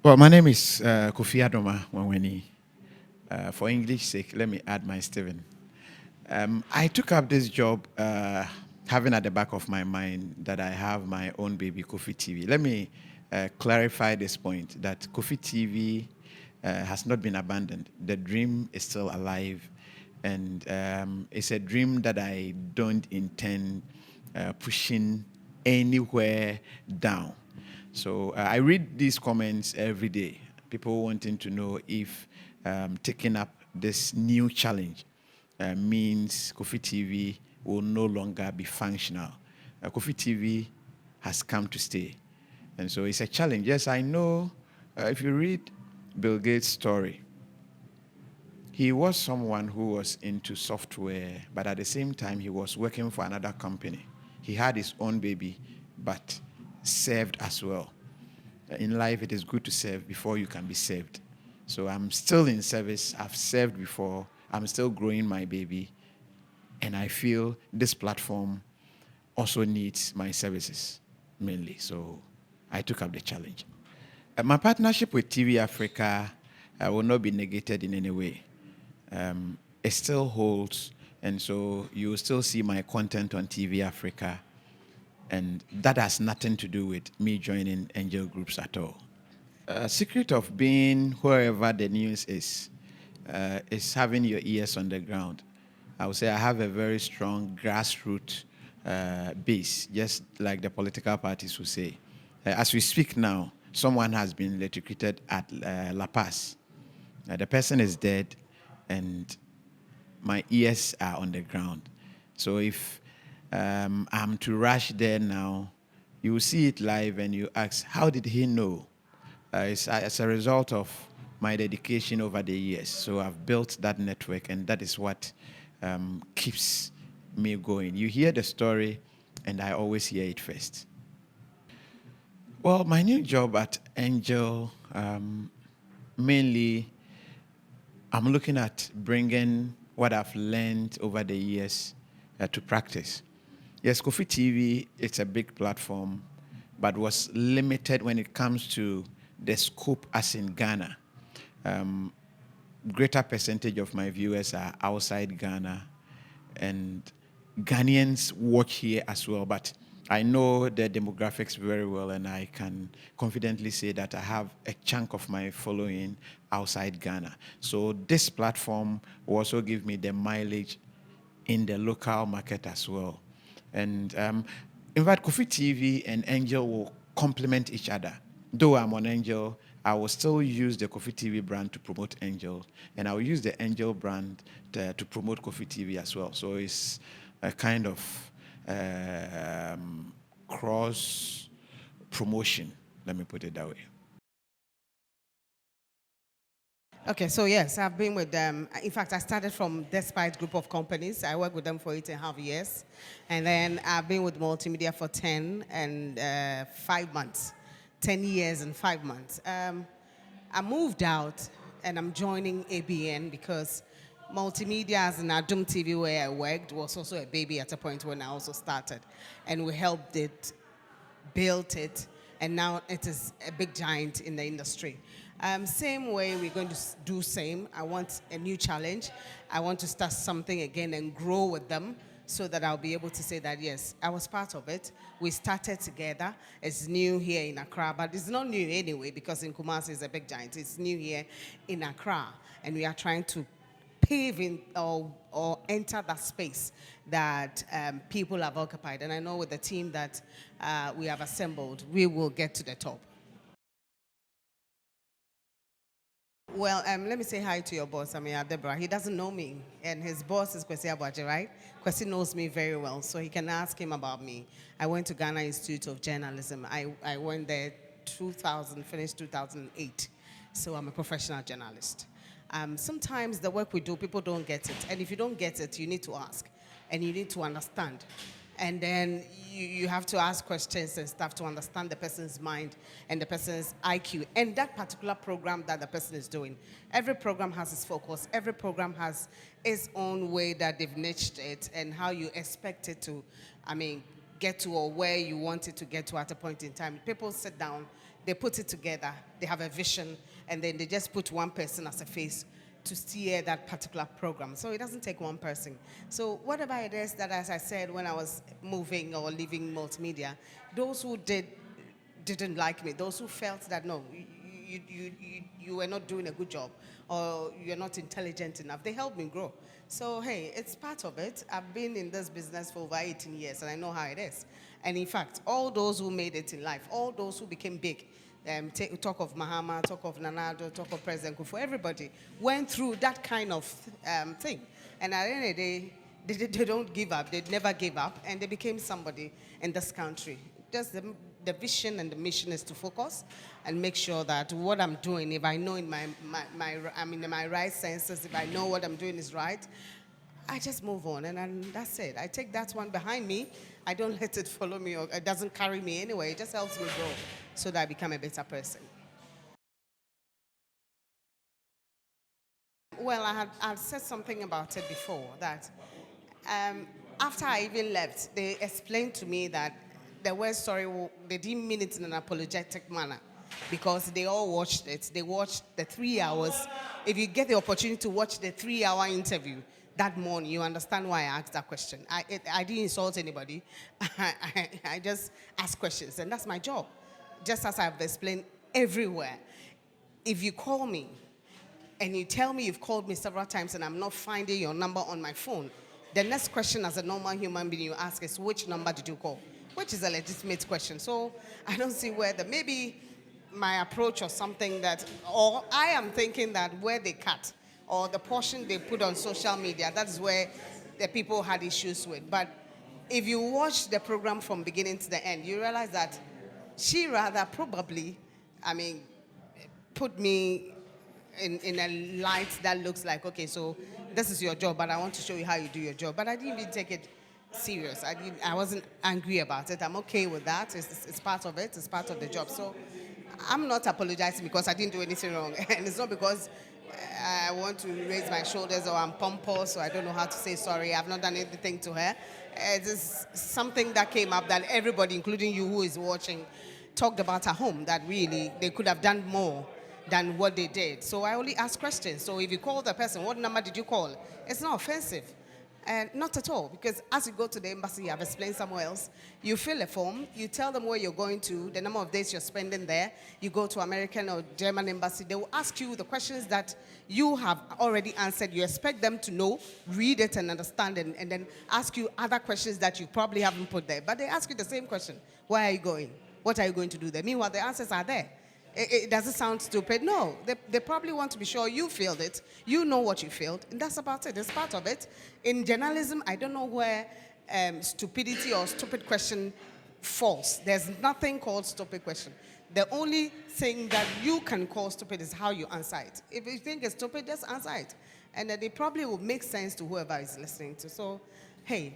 Well, my name is Kofi Adoma Wanweni. For English sake, let me add my Stephen. I took up this job having at the back of my mind that I have my own baby, Kofi TV. Let me clarify this point that Kofi TV has not been abandoned. The dream is still alive, and it's a dream that I don't intend pushing anywhere down. So I read these comments every day. People wanting to know if taking up this new challenge means Kofi TV will no longer be functional. Kofi TV has come to stay. And so it's a challenge. Yes, I know if you read Bill Gates' story, he was someone who was into software, but at the same time, he was working for another company. He had his own baby, but served as well. In life, it is good to serve before you can be saved. So I'm still in service. I've served before. I'm still growing my baby. And I feel this platform also needs my services mainly. So I took up the challenge. My partnership with TV Africa will not be negated in any way. It still holds. And so you will still see my content on TV Africa. And that has nothing to do with me joining angel groups at all. Secret of being wherever the news is having your ears on the ground. I would say I have a very strong grassroots base, just like the political parties will say. As we speak now, someone has been electrocuted at La Paz. The person is dead, and my ears are on the ground. So if I'm to rush there now, you will see it live and you ask, how did he know? It's as a result of my dedication over the years. So I've built that network, and that is what keeps me going. You hear the story, and I always hear it first. Well, my new job at Angel, mainly, I'm looking at bringing what I've learned over the years to practice. Yes, Kofi TV, it's a big platform, but was limited when it comes to the scope as in Ghana. Greater percentage of my viewers are outside Ghana, and Ghanaians watch here as well, but I know the demographics very well, and I can confidently say that I have a chunk of my following outside Ghana. So this platform will also give me the mileage in the local market as well. And in fact, Kofi TV and Angel will complement each other. Though I'm on Angel, I will still use the Kofi TV brand to promote Angel, and I will use the Angel brand to promote Kofi TV as well. So it's a kind of cross promotion, let me put it that way. Okay, so yes, I've been with them. In fact, I started from Despite Group of Companies. I worked with them for 8.5 years. And then I've been with Multimedia for 10 and 5 months. 10 years and 5 months. I moved out and I'm joining ABN because Multimedia, as in Adoma TV where I worked, was also a baby at a point when I also started. And we helped it, built it, and now it is a big giant in the industry. Same way we're going to do same. I want a new challenge. I want to start something again and grow with them so that I'll be able to say that, yes, I was part of it. We started together. It's new here in Accra, but it's not new anyway because in Kumasi is a big giant. It's new here in Accra, and we are trying to pave in or enter that space that people have occupied. And I know with the team that we have assembled, we will get to the top. Well, let me say hi to your boss, Ameyaw Deborah. He doesn't know me, and his boss is Kwesi Abuaje, right? Kwesi knows me very well, so he can ask him about me. I went to Ghana Institute of Journalism. I went there 2000, finished 2008, so I'm a professional journalist. Sometimes the work we do, people don't get it, and if you don't get it, you need to ask, and you need to understand. And then you have to ask questions and stuff to understand the person's mind and the person's IQ and that particular program that the person is doing. Every program has its focus. Every program has its own way that they've niched it and how you expect it to, get to or where you want it to get to at a point in time. People sit down They put it together. They have a vision, and then they just put one person as a face to steer that particular program. So it doesn't take one person. So whatever it is that, as I said, when I was moving or leaving multimedia, those who didn't like me, those who felt that no, you were not doing a good job or you're not intelligent enough, they helped me grow. So hey, it's part of it. I've been in this business for over 18 years and I know how it is. And in fact, all those who made it in life, all those who became big, talk of Mahama, talk of Nanado, talk of President Kofi, everybody went through that kind of thing. And at the end of the day, they don't give up. They never gave up, and they became somebody in this country. Just the vision and the mission is to focus and make sure that what I'm doing, if I know I'm in my right senses, if I know what I'm doing is right, I just move on, and that's it. I take that one behind me. I don't let it follow me, or it doesn't carry me anyway. It just helps me grow so that I become a better person. Well, I've said something about it before, that after I even left, they explained to me that the word sorry, they didn't mean it in an apologetic manner because they all watched it. They watched the 3 hours. If you get the opportunity to watch the 3-hour interview that morning, you understand why I asked that question. I didn't insult anybody. I just asked questions, and that's my job. Just as I've explained everywhere. If you call me and you tell me you've called me several times and I'm not finding your number on my phone, the next question as a normal human being you ask is, which number did you call? Which is a legitimate question. So I don't see whether maybe my approach or something that, or I am thinking that where they cut or the portion they put on social media, that's where the people had issues with. But if you watch the program from beginning to the end, you realize that she rather probably, put me in a light that looks like, okay, so this is your job, but I want to show you how you do your job. But I didn't even take it serious. I wasn't angry about it. I'm okay with that. It's part of it. It's part of the job. So I'm not apologizing because I didn't do anything wrong. And it's not because I want to raise my shoulders or I'm pompous or I don't know how to say sorry. I've not done anything to her. It is something that came up that everybody, including you who is watching, talked about at home, that really they could have done more than what they did. So I only ask questions. So if you call the person, what number did you call? It's not offensive. And not at all, because as you go to the embassy, I've explained somewhere else, you fill a form, you tell them where you're going to, the number of days you're spending there, you go to American or German embassy, they will ask you the questions that you have already answered. You expect them to know, read it and understand it, and then ask you other questions that you probably haven't put there. But they ask you the same question. Where are you going? What are you going to do there? Meanwhile, the answers are there. It doesn't sound stupid. No, they probably want to be sure you failed it. You know what you failed, and that's about it. It's part of it. In journalism, I don't know where stupidity or stupid question falls. There's nothing called stupid question. The only thing that you can call stupid is how you answer it. If you think it's stupid, just answer it. And then it probably will make sense to whoever is listening to. So, hey,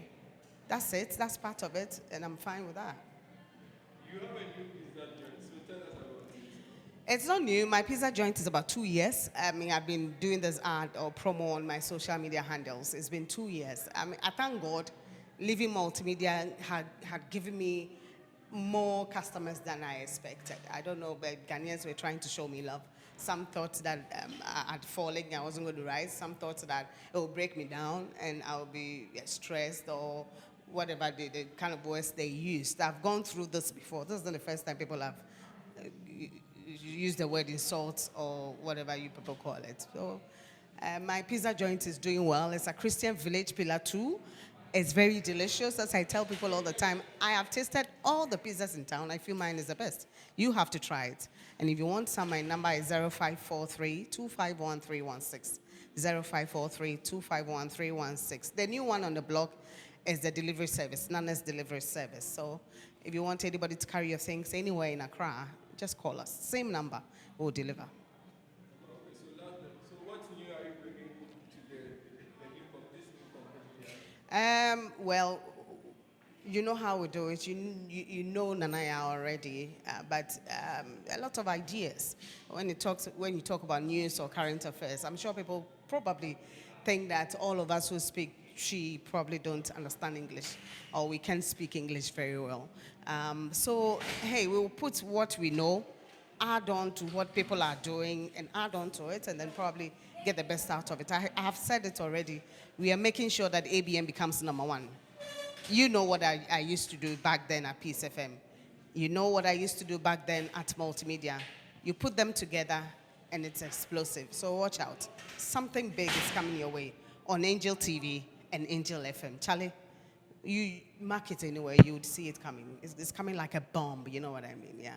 that's it. That's part of it, and I'm fine with that. You have a new pizza joint, so tell us about it. It's not new. My pizza joint is about 2 years. I've been doing this ad or promo on my social media handles. It's been 2 years. I thank God, leaving multimedia had given me more customers than I expected. I don't know, but Ghanaians were trying to show me love. Some thought that I'd fallen, I wasn't going to rise. Some thought that it would break me down and I would be stressed or whatever the kind of words they used. I've gone through this before. This is not the first time people have used the word insult or whatever you people call it. So my pizza joint is doing well. It's a Christian Village Pillar 2. It's very delicious. As I tell people all the time, I have tasted all the pizzas in town. I feel mine is the best. You have to try it. And if you want some, my number is 0543-251-316. 0543-251-316. The new one on the block is the delivery service, Nana's delivery service. So if you want anybody to carry your things anywhere in Accra, just call us. Same number, we'll deliver. Okay, so what new are you bringing to the new company? Well, you know how we do it. You know Nanaya already, but a lot of ideas. When you talk about news or current affairs, I'm sure people probably think that all of us who speak she probably don't understand English or we can't speak English very well. So, hey, we'll put what we know add on to what people are doing and add on to it and then probably get the best out of it. I have said it already. We are making sure that ABM becomes number one. You know what I used to do back then at Peace FM. You know what I used to do back then at Multimedia. You put them together and it's explosive. So watch out. Something big is coming your way on Angel TV and Angel FM. Charlie, you mark it anywhere, you would see it coming. It's coming like a bomb, you know what I mean? Yeah.